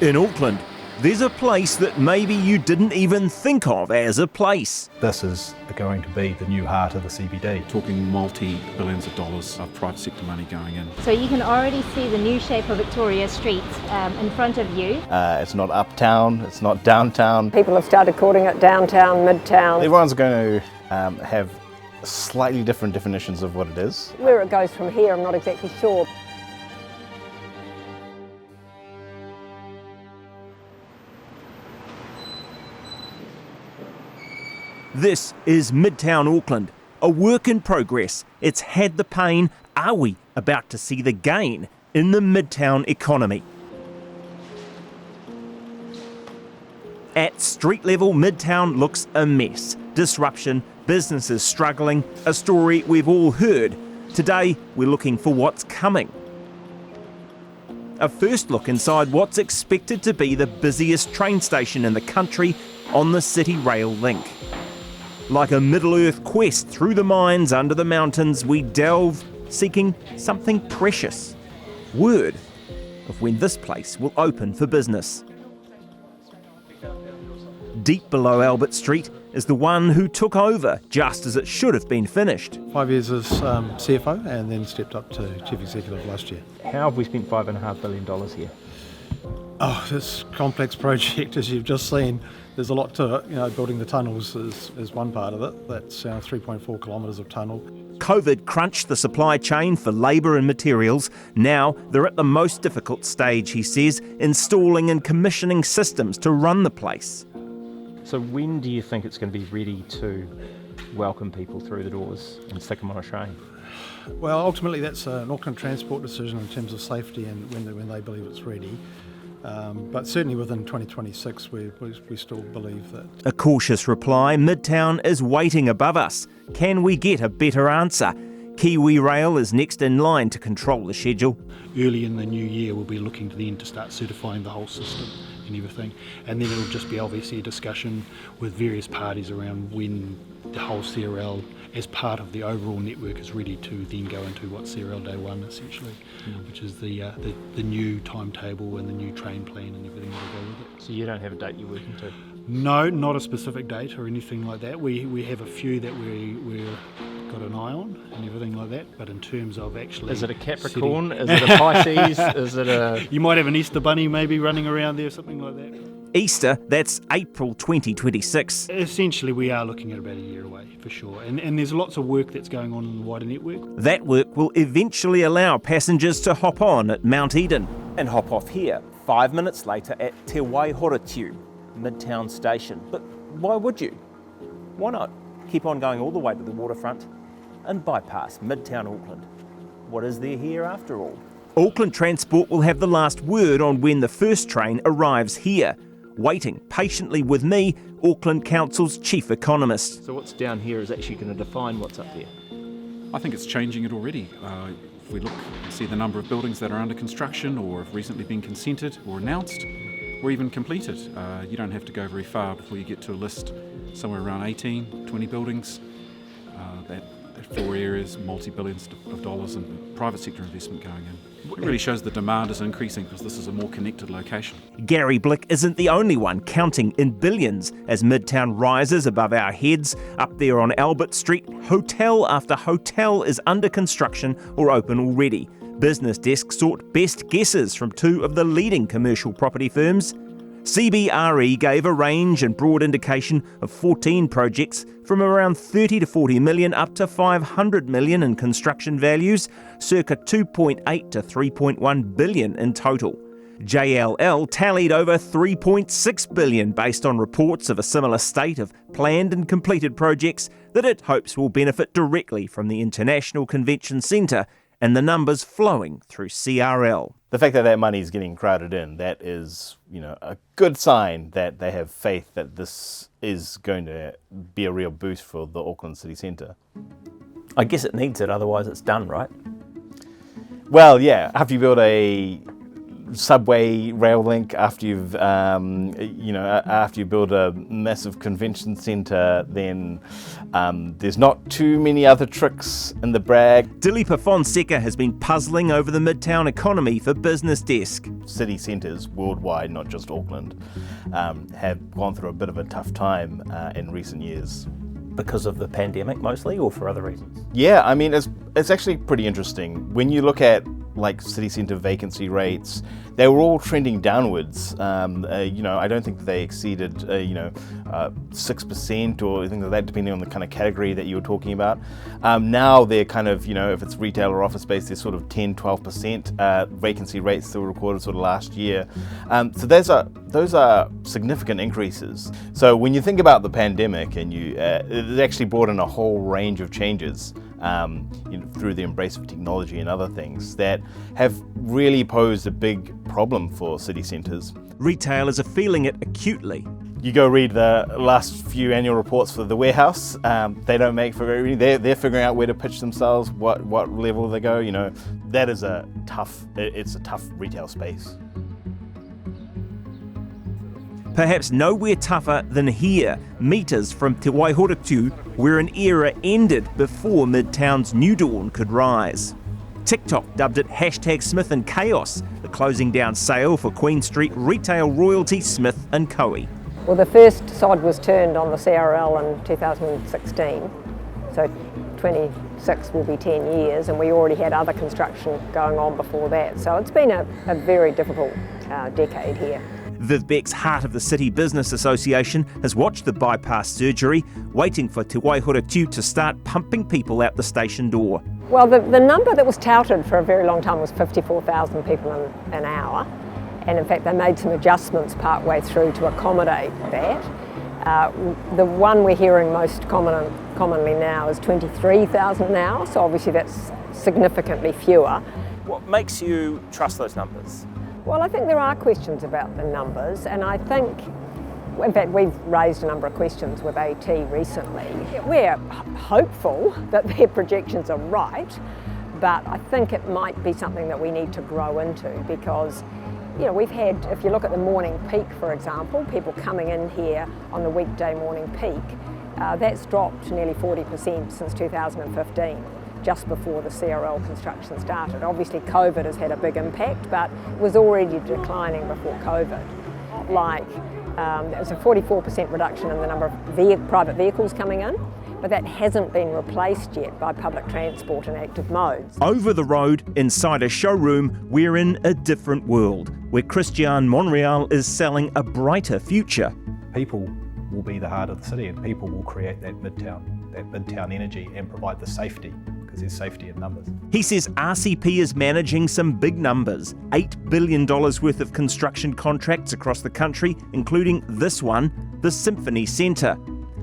In Auckland, there's a place that maybe you didn't even think of as a place. This is going to be the new heart of the CBD. Talking multi-billions of dollars of private sector money going in. So you can already see the new shape of Victoria Street in front of you. It's not uptown, it's not downtown. People have started calling it downtown, midtown. Everyone's going to have slightly different definitions of what it is. Where it goes from here, I'm not exactly sure. This is Midtown Auckland, a work in progress. It's had the pain. Are we about to see the gain in the Midtown economy? At street level, Midtown looks a mess. Disruption, businesses struggling, a story we've all heard. Today, we're looking for what's coming. A first look inside what's expected to be the busiest train station in the country on the City Rail link. Like a Middle-earth quest through the mines under the mountains, we delve, seeking something precious. Word of when this place will open for business. Deep below Albert Street is the one who took over just as it should have been finished. 5 years as CFO and then stepped up to Chief Executive last year. How have we spent $5.5 billion here? Oh, this complex project, as you've just seen, there's a lot to it. You know, building the tunnels is one part of it. That's 3.4 kilometres of tunnel. COVID crunched the supply chain for labour and materials. Now they're at the most difficult stage, he says, installing and commissioning systems to run the place. So when do you think it's going to be ready to welcome people through the doors and stick them on a train? Well, ultimately that's an Auckland Transport decision in terms of safety and when they believe it's ready. But certainly within 2026 we still believe that. A cautious reply, Midtown is waiting above us. Can we get a better answer? Kiwi Rail is next in line to control the schedule. Early in the new year we'll be looking to then to start certifying the whole system and everything, and then it'll just be obviously a discussion with various parties around when the whole CRL as part of the overall network is ready to then go into what CRL Day 1 essentially, which is the new timetable and the new train plan and everything that'll go with it. So you don't have a date you're working to? No, not a specific date or anything like that. We have a few that we're got an eye on and everything like that, but in terms of actually... Is it a Capricorn? Is it a Pisces? Is it a... You might have an Easter bunny maybe running around there, something like that. Easter, that's April 2026. Essentially we are looking at about a year away for sure, and there's lots of work that's going on in the wider network. That work will eventually allow passengers to hop on at Mount Eden and hop off here 5 minutes later at Te Waihorotiu, Midtown Station. But why would you? Why not keep on going all the way to the waterfront and bypass Midtown Auckland? What is there here after all? Auckland Transport will have the last word on when the first train arrives here. Waiting patiently with me, Auckland Council's chief economist. So what's down here is actually going to define what's up there? I think it's changing it already. If we look and see the number of buildings that are under construction or have recently been consented or announced or even completed, you don't have to go very far before you get to a list somewhere around 18, 20 buildings. That 4 areas, multi-billions of dollars in private sector investment going in. It really shows the demand is increasing because this is a more connected location. Gary Bluck isn't the only one counting in billions as Midtown rises above our heads. Up there on Albert Street, hotel after hotel is under construction or open already. BusinessDesk sought best guesses from two of the leading commercial property firms. CBRE gave a range and broad indication of 14 projects from around 30 to 40 million up to 500 million in construction values, circa 2.8 to 3.1 billion in total. JLL tallied over 3.6 billion based on reports of a similar state of planned and completed projects that it hopes will benefit directly from the International Convention Centre and the numbers flowing through CRL. The fact that that money is getting crowded in, that is, a good sign that they have faith that this is going to be a real boost for the Auckland city centre. I guess it needs it, otherwise it's done, right? Well, yeah, after you build a subway rail link, after you've after you build a massive convention centre, then there's not too many other tricks in the bag. Dileepa Fonseka has been puzzling over the Midtown economy for BusinessDesk. City centres worldwide, not just Auckland, have gone through a bit of a tough time in recent years. Because of the pandemic mostly, or for other reasons? Yeah, I mean, it's actually pretty interesting. When you look at like city centre vacancy rates, they were all trending downwards. I don't think they exceeded 6% or anything like that, depending on the kind of category that you were talking about. Now they're kind of, if it's retail or office space, they're sort of 10-12% vacancy rates that were recorded sort of last year. So those are significant increases. So when you think about the pandemic, and it actually brought in a whole range of changes. Through the embrace of technology and other things that have really posed a big problem for city centres. Retailers are feeling it acutely. You go read the last few annual reports for the warehouse. They don't make for very. They're figuring out where to pitch themselves, what level they go. That is it's a tough retail space. Perhaps nowhere tougher than here, meters from Te Waihoratu, where an era ended before Midtown's new dawn could rise. TikTok dubbed it #Smith&Chaos, the closing down sale for Queen Street retail royalty Smith & Co. Well, the first sod was turned on the CRL in 2016, so 26 will be 10 years, and we already had other construction going on before that. So it's been a very difficult decade here. Viv Beck's Heart of the City Business Association has watched the bypass surgery, waiting for Te Waihoratu to start pumping people out the station door. Well, the number that was touted for a very long time was 54,000 people an hour, and in fact they made some adjustments part-way through to accommodate that. The one we're hearing most commonly now is 23,000 an hour, so obviously that's significantly fewer. What makes you trust those numbers? Well, I think there are questions about the numbers, and I think, in fact, we've raised a number of questions with AT recently. We're hopeful that their projections are right, but I think it might be something that we need to grow into because, we've had, if you look at the morning peak, for example, people coming in here on the weekday morning peak, that's dropped nearly 40% since 2015. Just before the CRL construction started. Obviously COVID has had a big impact, but it was already declining before COVID. There was a 44% reduction in the number of private vehicles coming in, but that hasn't been replaced yet by public transport and active modes. Over the road, inside a showroom, we're in a different world, where Christian Monreal is selling a brighter future. People will be the heart of the city, and people will create that midtown energy and provide the safety, because there's safety in numbers. He says RCP is managing some big numbers, $8 billion worth of construction contracts across the country, including this one, the Symphony Centre.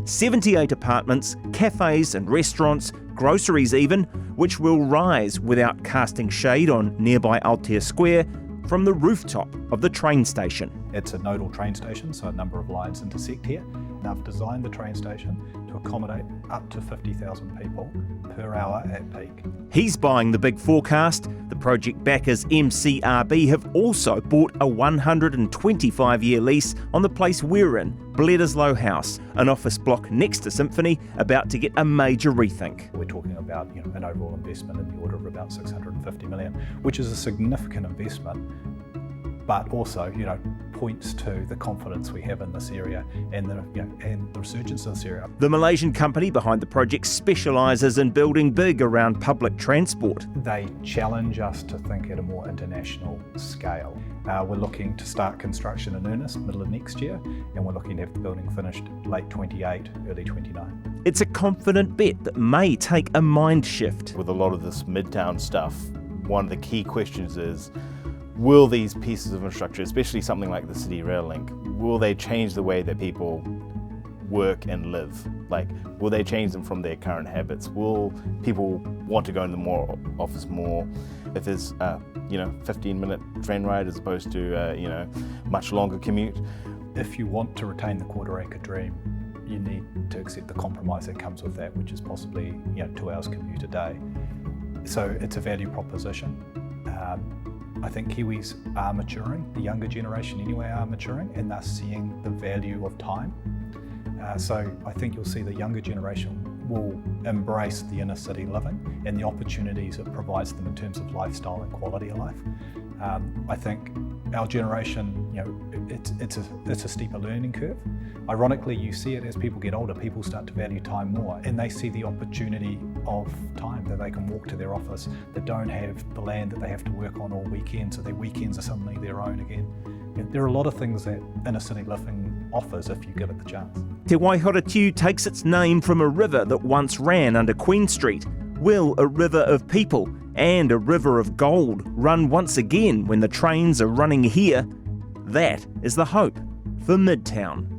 78 apartments, cafes and restaurants, groceries even, which will rise without casting shade on nearby Aotea Square from the rooftop of the train station. It's a nodal train station, so a number of lines intersect here. And I've designed the train station to accommodate up to 50,000 people per hour at peak. He's buying the big forecast. The project backers MCRB have also bought a 125-year lease on the place we're in, Bledisloe House, an office block next to Symphony, about to get a major rethink. We're talking about an overall investment in the order of about 650 million, which is a significant investment, but also points to the confidence we have in this area and the resurgence of this area. The Malaysian company behind the project specialises in building big around public transport. They challenge us to think at a more international scale. We're looking to start construction in earnest middle of next year, and we're looking to have the building finished late 28, early 29. It's a confident bet that may take a mind shift. With a lot of this Midtown stuff, one of the key questions is, will these pieces of infrastructure, especially something like the City Rail Link, will they change the way that people work and live? Will they change them from their current habits? Will people want to go into the office more if there's a 15-minute train ride as opposed to much longer commute? If you want to retain the quarter-acre dream, you need to accept the compromise that comes with that, which is possibly 2 hours commute a day. So it's a value proposition. I think Kiwis are maturing, the younger generation anyway are maturing, and they're seeing the value of time. So I think you'll see the younger generation will embrace the inner city living and the opportunities it provides them in terms of lifestyle and quality of life. I think our generation, it's a steeper learning curve. Ironically, you see it as people get older, people start to value time more, and they see the opportunity of time that they can walk to their office, that don't have the land that they have to work on all weekend, so their weekends are suddenly their own again. There are a lot of things that inner city living offers if you give it the chance. Te Waihoretiu takes its name from a river that once ran under Queen Street. Will a river of people and a river of gold run once again when the trains are running here? That is the hope for Midtown.